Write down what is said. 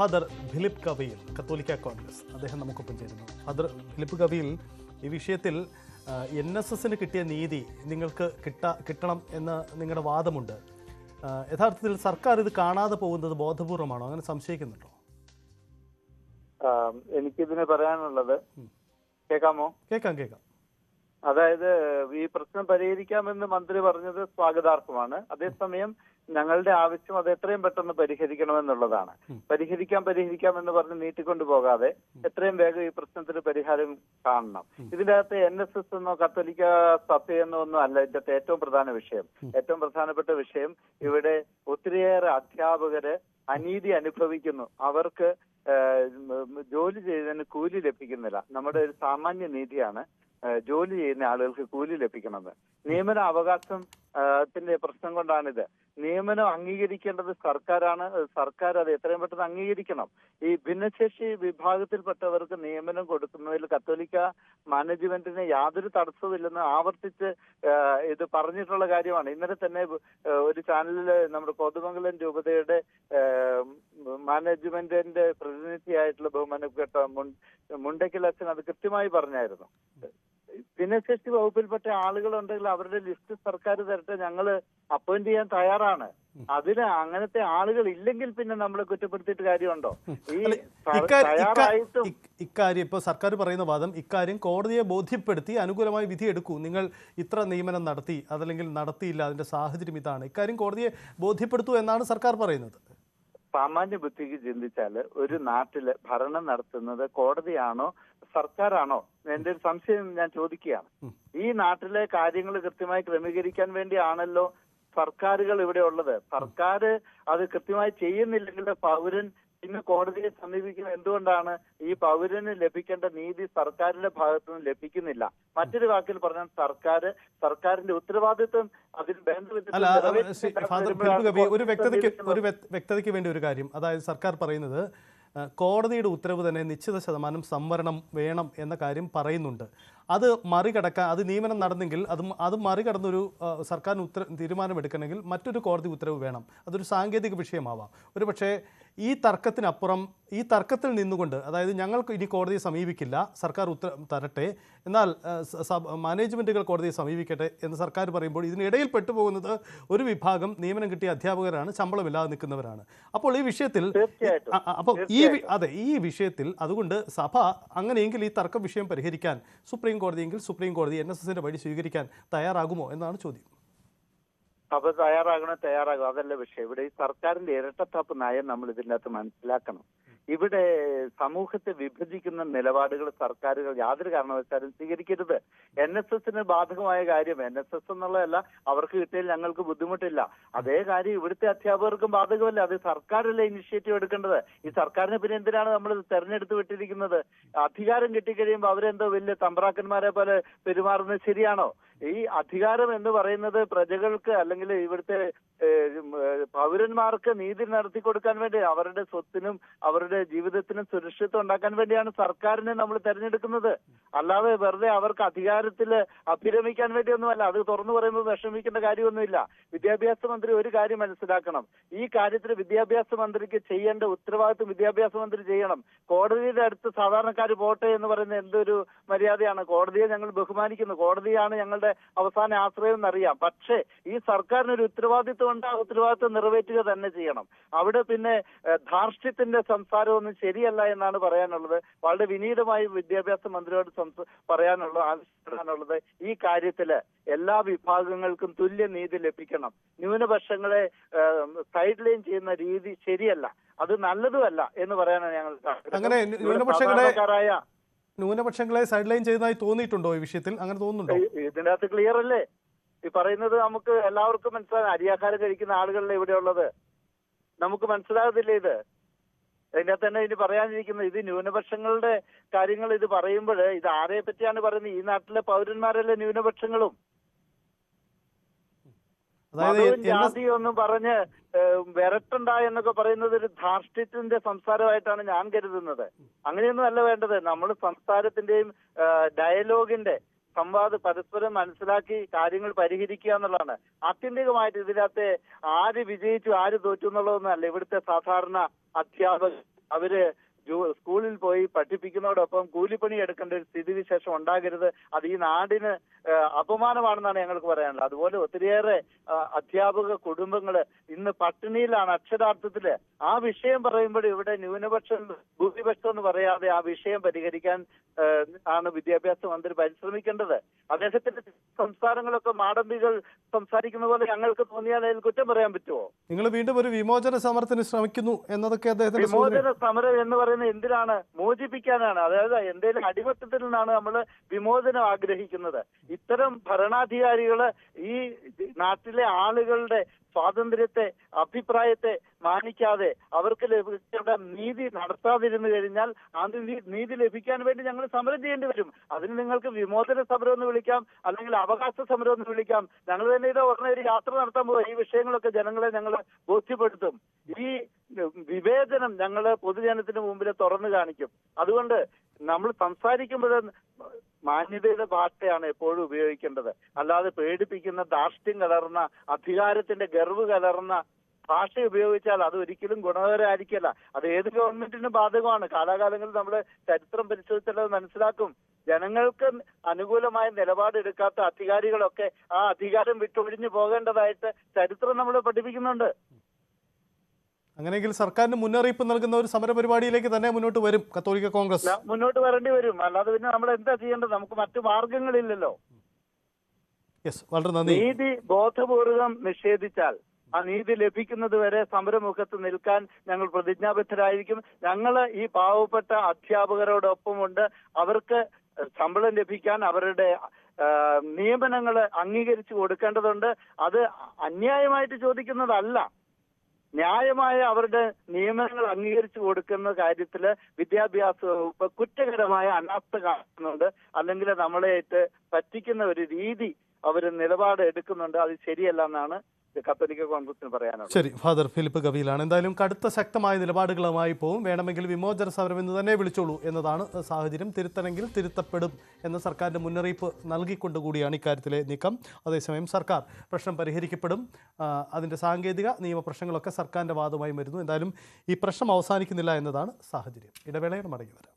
Father Philip കവിയിൽ, കത്തോലിക്ക കോൺഗ്രസ്, അദ്ദേഹം നമുക്കൊപ്പം ചേരുന്നു. ഫാദർ ഫിലിപ്പ് കവിയിൽ, ഈ വിഷയത്തിൽ NSSന് കിട്ടിയ നീതി നിങ്ങൾക്ക് കിട്ടണം എന്ന് നിങ്ങളുടെ വാദമുണ്ട്. യഥാർത്ഥത്തിൽ സർക്കാർ ഇത് കാണാതെ പോകുന്നത് ബോധപൂർവമാണോ? അങ്ങനെ സംശയിക്കുന്നുണ്ടോ? എനിക്കിതിന് പറയാനുള്ളത്, കേൾക്കാമോ? കേൾക്കാം. അതായത് ഈ പ്രശ്നം പരിഹരിക്കാമെന്ന് മന്ത്രി പറഞ്ഞത് സ്വാഗതാർഹമാണ്. അതേസമയം ഞങ്ങളുടെ ആവശ്യം അത് എത്രയും പെട്ടെന്ന് പരിഹരിക്കണമെന്നുള്ളതാണ്. പരിഹരിക്കാം എന്ന് പറഞ്ഞ് നീട്ടിക്കൊണ്ടു പോകാതെ എത്രയും വേഗം ഈ പ്രശ്നത്തിന് പരിഹാരം കാണണം. ഇതിന്റെ അകത്ത് NSS എന്നോ കത്തോലിക്ക സഭയെന്നോ ഒന്നും അല്ല ഇതിന്റെ ഏറ്റവും പ്രധാന വിഷയം. ഏറ്റവും പ്രധാനപ്പെട്ട വിഷയം, ഇവിടെ ഒത്തിരിയേറെ അധ്യാപകര് അനീതി അനുഭവിക്കുന്നു. അവർക്ക് ജോലി ചെയ്തതിന് കൂലി ലഭിക്കുന്നില്ല. നമ്മുടെ ഒരു സാമാന്യ നീതിയാണ് ജോലി ചെയ്യുന്ന ആളുകൾക്ക് കൂലി ലഭിക്കണമെന്ന്. നിയമന അവകാശത്തിന്റെ പ്രശ്നം കൊണ്ടാണിത്. നിയമനം അംഗീകരിക്കേണ്ടത് സർക്കാരാണ്. സർക്കാർ അത് എത്രയും പെട്ടെന്ന് അംഗീകരിക്കണം. ഈ ഭിന്നശേഷി വിഭാഗത്തിൽപ്പെട്ടവർക്ക് നിയമനം കൊടുക്കുന്നതിൽ കത്തോലിക്ക മാനേജ്മെന്റിന് യാതൊരു തടസ്സവുമില്ലെന്ന് ആവർത്തിച്ച് ഇത് പറഞ്ഞിട്ടുള്ള കാര്യമാണ്. ഇന്നലെ തന്നെ ഒരു ചാനലില് നമ്മുടെ കോതമംഗലം രൂപതയുടെ മാനേജ്മെന്റിന്റെ പ്രതിനിധിയായിട്ടുള്ള ബഹുമാനപ്പെട്ട മുണ്ടയ്ക്കൽ അച്ഛൻ അത് കൃത്യമായി പറഞ്ഞായിരുന്നു. ഭിന്നശേഷി വകുപ്പിൽപ്പെട്ട ആളുകളുണ്ടെങ്കിൽ അവരുടെ ലിസ്റ്റ് സർക്കാർ തരട്ടെ, ഞങ്ങൾ അപ്പോയിന്റ് ചെയ്യാൻ തയ്യാറാണ്. അതിന് അങ്ങനത്തെ ആളുകൾ ഇല്ലെങ്കിൽ പിന്നെ നമ്മളെ കുറ്റപ്പെടുത്തിയിട്ട് കാര്യമുണ്ടോ? ഇക്കാര്യം ഇപ്പോൾ സർക്കാർ പറയുന്ന വാദം, ഇക്കാര്യം കോടതിയെ ബോധ്യപ്പെടുത്തി അനുകൂലമായി വിധി എടുക്കൂ. നിങ്ങൾ ഇത്ര നിയമനം നടത്തി, അതല്ലെങ്കിൽ നടത്തിയില്ല, അതിന്റെ സാഹചര്യം ഇതാണ്, ഇക്കാര്യം കോടതിയെ ബോധ്യപ്പെടുത്തൂ എന്നാണ് സർക്കാർ പറയുന്നത്. സാമാന്യ ബുദ്ധിക്ക് ചിന്തിച്ചാൽ ഒരു നാട്ടില് ഭരണം നടത്തുന്നത് കോടതിയാണോ സർക്കാരാണോ? എന്റെ ഒരു സംശയം ഞാൻ ചോദിക്കുകയാണ്. ഈ നാട്ടിലെ കാര്യങ്ങൾ കൃത്യമായി ക്രമീകരിക്കാൻ വേണ്ടിയാണല്ലോ സർക്കാരുകൾ ഇവിടെ ഉള്ളത്. സർക്കാർ അത് കൃത്യമായി ചെയ്യുന്നില്ലെങ്കിൽ പൗരൻ പിന്നെ കോടതിയെ സമീപിക്കുന്നത് എന്തുകൊണ്ടാണ്? ഈ പൗരന് ലഭിക്കേണ്ട നീതി സർക്കാരിന്റെ ഭാഗത്തുനിന്ന് ലഭിക്കുന്നില്ല. മറ്റൊരു വാക്കിൽ പറഞ്ഞാൽ സർക്കാരിന്റെ ഉത്തരവാദിത്വം അതിൽ ഒരു വ്യക്തതയ്ക്ക് വേണ്ടി ഒരു കാര്യം, അതായത് സർക്കാർ പറയുന്നത് കോടതിയുടെ ഉത്തരവ് തന്നെ നിശ്ചിത ശതമാനം സംവരണം വേണം എന്ന കാര്യം പറയുന്നുണ്ട്. അത് മറികടക്കാൻ, അത് നിയമനം നടന്നെങ്കിൽ അത് മറികടന്നൊരു സർക്കാരിന് തീരുമാനമെടുക്കണമെങ്കിൽ മറ്റൊരു കോടതി ഉത്തരവ് വേണം. അതൊരു സാങ്കേതിക വിഷയമാവാം. ഒരു പക്ഷേ ഈ തർക്കത്തിനപ്പുറം, ഈ തർക്കത്തിൽ നിന്നുകൊണ്ട്, അതായത് ഞങ്ങൾക്ക് ഇനി കോടതിയെ സമീപിക്കില്ല, സർക്കാർ ഉത്തരവ് തരട്ടെ, എന്നാൽ മാനേജ്മെൻറ്റുകൾ കോടതിയെ സമീപിക്കട്ടെ എന്ന് സർക്കാർ പറയുമ്പോൾ ഇതിനിടയിൽ പെട്ടുപോകുന്നത് ഒരു വിഭാഗം നിയമനം കിട്ടിയ അധ്യാപകരാണ്, ശമ്പളമില്ലാതെ നിൽക്കുന്നവരാണ്. അപ്പോൾ ഈ വിഷയത്തിൽ ഈ വിഷയത്തിൽ അതുകൊണ്ട് സഭ അങ്ങനെയെങ്കിൽ ഈ തർക്ക വിഷയം പരിഹരിക്കാൻ സുപ്രീം കോടതി NSSന്റെ വഴി സ്വീകരിക്കാൻ തയ്യാറാകുമോ എന്നാണ് ചോദ്യം. സഭ തയ്യാറാകും, അതല്ല വിഷയം. ഇവിടെ ഈ സർക്കാരിന്റെ ഇരട്ടത്താപ്പ് നയം നമ്മൾ ഇതിൻ്റെ അകത്ത് മനസ്സിലാക്കണം. ഇവിടെ സമൂഹത്തെ വിഭജിക്കുന്ന നിലപാടുകൾ സർക്കാരുകൾ യാതൊരു കാരണവശാലും സ്വീകരിക്കരുത്. NSSന് ബാധകമായ കാര്യം NSS എന്നുള്ളതല്ല, അവർക്ക് കിട്ടിയാൽ ഞങ്ങൾക്ക് ബുദ്ധിമുട്ടില്ല. അതേ കാര്യം ഇവിടുത്തെ അധ്യാപകർക്കും ബാധകമല്ല. അത് സർക്കാരല്ലേ ഇനിഷ്യേറ്റീവ് എടുക്കേണ്ടത്. ഈ സർക്കാരിനെ പിന്നെ എന്തിനാണ് നമ്മൾ തെരഞ്ഞെടുത്ത് വിട്ടിരിക്കുന്നത്? അധികാരം കിട്ടിക്കഴിയുമ്പോൾ അവരെന്തോ വലിയ തമ്പ്രാക്കന്മാരെ പോലെ പെരുമാറുന്നത് ശരിയാണോ? ഈ അധികാരം എന്ന് പറയുന്നത് പ്രജകൾക്ക് അല്ലെങ്കിൽ ഇവിടുത്തെ പൗരന്മാർക്ക് നീതി നടത്തി കൊടുക്കാൻ വേണ്ടി, അവരുടെ സ്വത്തിനും അവരുടെ ജീവിതത്തിനും സുരക്ഷിതത്വം ഉണ്ടാക്കാൻ വേണ്ടിയാണ് സർക്കാരിനെ നമ്മൾ തെരഞ്ഞെടുക്കുന്നത്. അല്ലാതെ വെറുതെ അവർക്ക് അധികാരത്തിൽ അഭിരമിക്കാൻ വേണ്ടിയൊന്നുമല്ല. അത് തുറന്നു പറയുമ്പോൾ വിഷമിക്കേണ്ട കാര്യമൊന്നുമില്ല. വിദ്യാഭ്യാസ മന്ത്രി ഒരു കാര്യം മനസ്സിലാക്കണം. ഈ കാര്യത്തിൽ വിദ്യാഭ്യാസ മന്ത്രിക്ക് ചെയ്യേണ്ട ഉത്തരവാദിത്വം വിദ്യാഭ്യാസ മന്ത്രി ചെയ്യണം. കോടതിയുടെ അടുത്ത് സാധാരണക്കാർ പോട്ടെ എന്ന് പറയുന്നത് എന്തൊരു മര്യാദയാണ്? കോടതിയെ ഞങ്ങൾ ബഹുമാനിക്കുന്നു, കോടതിയാണ് ഞങ്ങളുടെ അവസാന ആശ്രയം എന്നറിയാം. പക്ഷേ ഈ സർക്കാരിനൊരു ഉത്തരവാദിത്വം ഉണ്ട്, ആ ഉത്തരവാദിത്വം നിറവേറ്റുക തന്നെ ചെയ്യണം. അവിടെ പിന്നെ ധാർഷ്ട്യത്തിന്റെ സംസാരമൊന്നും ശരിയല്ല എന്നാണ് പറയാനുള്ളത്. വളരെ വിനീതമായി വിദ്യാഭ്യാസ മന്ത്രിയോട് ആവശ്യപ്പെടാനുള്ളത്, ഈ കാര്യത്തില് എല്ലാ വിഭാഗങ്ങൾക്കും തുല്യ നീതി ലഭിക്കണം. ന്യൂനപക്ഷങ്ങളെ സൈഡ് ലൈൻ ചെയ്യുന്ന രീതി ശരിയല്ല, അത് നല്ലതുമല്ല എന്ന് പറയാനാണ് ഞങ്ങൾ. അങ്ങനെ ന്യൂനപക്ഷങ്ങളെ സൈഡ് ലൈൻ ചെയ്തതായി തോന്നിയിട്ടുണ്ടോ ഈ വിഷയത്തിൽ? അങ്ങനെ തോന്നുന്നുണ്ടോ? ഇതിന്റെ അകത്ത് ക്ലിയർ അല്ലേ ഈ പറയുന്നത്? നമുക്ക് എല്ലാവർക്കും മനസ്സിലാകും. അരിയാഹാരം കഴിക്കുന്ന ആളുകളല്ലേ ഇവിടെ ഉള്ളത്, നമുക്ക് മനസ്സിലാകത്തില്ലേ ഇത്? അതിൻ്റെ അകത്ത് തന്നെ ഇനി പറയാനിരിക്കുന്നത്, ഇത് ന്യൂനപക്ഷങ്ങളുടെ കാര്യങ്ങൾ ഇത് പറയുമ്പോൾ ഇത് ആരെ പറ്റിയാണ് പറയുന്നത്? ഈ നാട്ടിലെ പൗരന്മാരല്ലേ ന്യൂനപക്ഷങ്ങളും. ജാതിയൊന്നും പറഞ്ഞ് വിരട്ടണ്ട എന്നൊക്കെ പറയുന്നത് ഒരു ധാർഷ്ട്യത്തിന്റെ സംസാരമായിട്ടാണ് ഞാൻ കരുതുന്നത്. അങ്ങനെയൊന്നും അല്ല വേണ്ടത്. നമ്മൾ സംസാരത്തിന്റെയും ഡയലോഗിന്റെ പരസ്പരം മനസ്സിലാക്കി കാര്യങ്ങൾ പരിഹരിക്കുക എന്നുള്ളതാണ്. ആത്യന്തികമായിട്ട് ഇതിനകത്ത് ആര് വിജയിച്ചു ആര് തോറ്റു എന്നുള്ളതൊന്നും അല്ല. ഇവിടുത്തെ സാധാരണ അധ്യാപകർ, അവര് സ്കൂളിൽ പോയി പഠിപ്പിക്കുന്നതോടൊപ്പം കൂലിപ്പണി എടുക്കേണ്ട ഒരു സ്ഥിതിവിശേഷം ഉണ്ടാകരുത്. അത് ഈ നാടിന് അപമാനമാണെന്നാണ് ഞങ്ങൾക്ക് പറയാനുള്ളത്. അതുപോലെ ഒത്തിരിയേറെ അധ്യാപക കുടുംബങ്ങള് ഇന്ന് പട്ടിണിയിലാണ് അക്ഷരാർത്ഥത്തില്. ആ വിഷയം പറയുമ്പോൾ ഇവിടെ ന്യൂനപക്ഷം ഭൂരിപക്ഷം എന്ന് പറയാതെ ആ വിഷയം പരിഹരിക്കാൻ ആണ് വിദ്യാഭ്യാസ മന്ത്രി പരിശ്രമിക്കേണ്ടത്. അദ്ദേഹത്തിന്റെ സംസാരങ്ങളൊക്കെ മാടമ്പികൾ സംസാരിക്കുന്ന പോലെ ഞങ്ങൾക്ക് തോന്നിയാൽ അതിൽ കുറ്റം പറയാൻ പറ്റുമോ? നിങ്ങൾ വീണ്ടും ഒരു വിമോചന സമരത്തിന് ശ്രമിക്കുന്നു എന്നതൊക്കെ അദ്ദേഹത്തിന്റെ വിമോചന സമരം എന്ന് പറയുന്നത് എന്തിനാണ്? മോചിപ്പിക്കാനാണ്. അതായത് എന്തെങ്കിലും അടിമത്തത്തിൽ നിന്നാണ് നമ്മൾ വിമോചനം ആഗ്രഹിക്കുന്നത്. ഇത്തരം ഭരണാധികാരികള് ഈ നാട്ടിലെ ആളുകളുടെ സ്വാതന്ത്ര്യത്തെ, അഭിപ്രായത്തെ മാനിക്കാതെ അവർക്ക് ലഭിക്കേണ്ട നീതി നടത്താതിരുന്നു കഴിഞ്ഞാൽ ആ നീതി ലഭിക്കാൻ വേണ്ടി ഞങ്ങൾ സമരം ചെയ്യേണ്ടി വരും. അതിന് നിങ്ങൾക്ക് വിമോചന സമരം എന്ന് വിളിക്കാം, അല്ലെങ്കിൽ അവകാശ സമരം എന്ന് വിളിക്കാം. ഞങ്ങൾ തന്നെ ഇത് ഉടനെ ഒരു യാത്ര നടത്താൻ പോകും. ഈ വിഷയങ്ങളൊക്കെ ജനങ്ങളെ ഞങ്ങൾ ബോധ്യപ്പെടുത്തും. ഈ വിവേചനം ഞങ്ങൾ പൊതുജനത്തിന് മുമ്പിൽ തുറന്നു കാണിക്കും. അതുകൊണ്ട് നമ്മൾ സംസാരിക്കുമ്പോൾ മാന്യതയുടെ ഭാഷയാണ് എപ്പോഴും ഉപയോഗിക്കേണ്ടത്. അല്ലാതെ പേടിപ്പിക്കുന്ന, ധാർഷ്ട്യം കലർന്ന, അധികാരത്തിന്റെ ഗർവ് കലർന്ന ഭാഷ ഉപയോഗിച്ചാൽ അത് ഒരിക്കലും ഗുണകരമായിരിക്കില്ല. അത് ഏത് ഗവൺമെന്റിനും ബാധകമാണ്. കാലാകാലങ്ങളിൽ നമ്മൾ ചരിത്രം പരിശോധിച്ചാൽ അത് മനസ്സിലാക്കും. ജനങ്ങൾക്ക് അനുകൂലമായ നിലപാടെടുക്കാത്ത അധികാരികളൊക്കെ ആ അധികാരം വിട്ടൊഴിഞ്ഞു പോകേണ്ടതായിട്ട് ചരിത്രം നമ്മൾ പഠിപ്പിക്കുന്നുണ്ട്. അങ്ങനെയെങ്കിൽ സർക്കാരിന് മുന്നറിയിപ്പ് നൽകുന്ന ഒരു സമരപരിപാടിയിലേക്ക് തന്നെ മുന്നോട്ട് വരും കത്തോലിക്ക കോൺഗ്രസ്. മുന്നോട്ട് വരേണ്ടി വരും. അല്ലാതെ പിന്നെ നമ്മൾ എന്താ ചെയ്യേണ്ടത്? നമുക്ക് മറ്റു മാർഗങ്ങളില്ലല്ലോ. വളരെ നന്ദി. നീതി ബോധപൂർവം നിഷേധിച്ചാൽ ആ നീതി ലഭിക്കുന്നത് വരെ സമരമുഖത്ത് നിൽക്കാൻ ഞങ്ങൾ പ്രതിജ്ഞാബദ്ധരായിരിക്കും. ഞങ്ങൾ ഈ പാവപ്പെട്ട അധ്യാപകരോടൊപ്പമുണ്ട്. അവർക്ക് ശമ്പളം ലഭിക്കാൻ അവരുടെ നിയമനങ്ങൾ അംഗീകരിച്ചു കൊടുക്കേണ്ടതുണ്ട്. അത് അന്യായമായിട്ട് ചോദിക്കുന്നതല്ല. ന്യായമായ അവരുടെ നിയമനങ്ങൾ അംഗീകരിച്ചു കൊടുക്കുന്ന കാര്യത്തില് വിദ്യാഭ്യാസ വകുപ്പ് കുറ്റകരമായ അനാസ്ഥ കാണിക്കുന്നുണ്ട്. അല്ലെങ്കിൽ നമ്മളെയായിട്ട് പറ്റിക്കുന്ന ഒരു രീതി അവർ നിലപാട് എടുക്കുന്നുണ്ട്. അത് ശരിയല്ല എന്നാണ് കത്തോലിക്ക കോൺഗ്രസിന് പറയാനുള്ളത്. ശരി, ഫാദർ ഫിലിപ്പ് ഗവിയിലാണ്. എന്തായാലും കടുത്ത ശക്തമായ നിലപാടുകളുമായി പോവും. വേണമെങ്കിൽ വിമോചന സമരം എന്ന് തന്നെ വിളിച്ചോളൂ എന്നതാണ് സാഹചര്യം. തിരുത്തണമെങ്കിൽ തിരുത്തപ്പെടും എന്ന സർക്കാരിൻ്റെ മുന്നറിയിപ്പ് നൽകിക്കൊണ്ടുകൂടിയാണ് ഇക്കാര്യത്തിലെ നീക്കം. അതേസമയം സർക്കാർ പ്രശ്നം പരിഹരിക്കപ്പെടും, അതിൻ്റെ സാങ്കേതിക നിയമ പ്രശ്നങ്ങളൊക്കെ സർക്കാരിൻ്റെ വാദമായി വരുന്നു. എന്തായാലും ഈ പ്രശ്നം അവസാനിക്കുന്നില്ല എന്നതാണ് സാഹചര്യം. ഇടവേളയിൽ മടങ്ങി വരാം.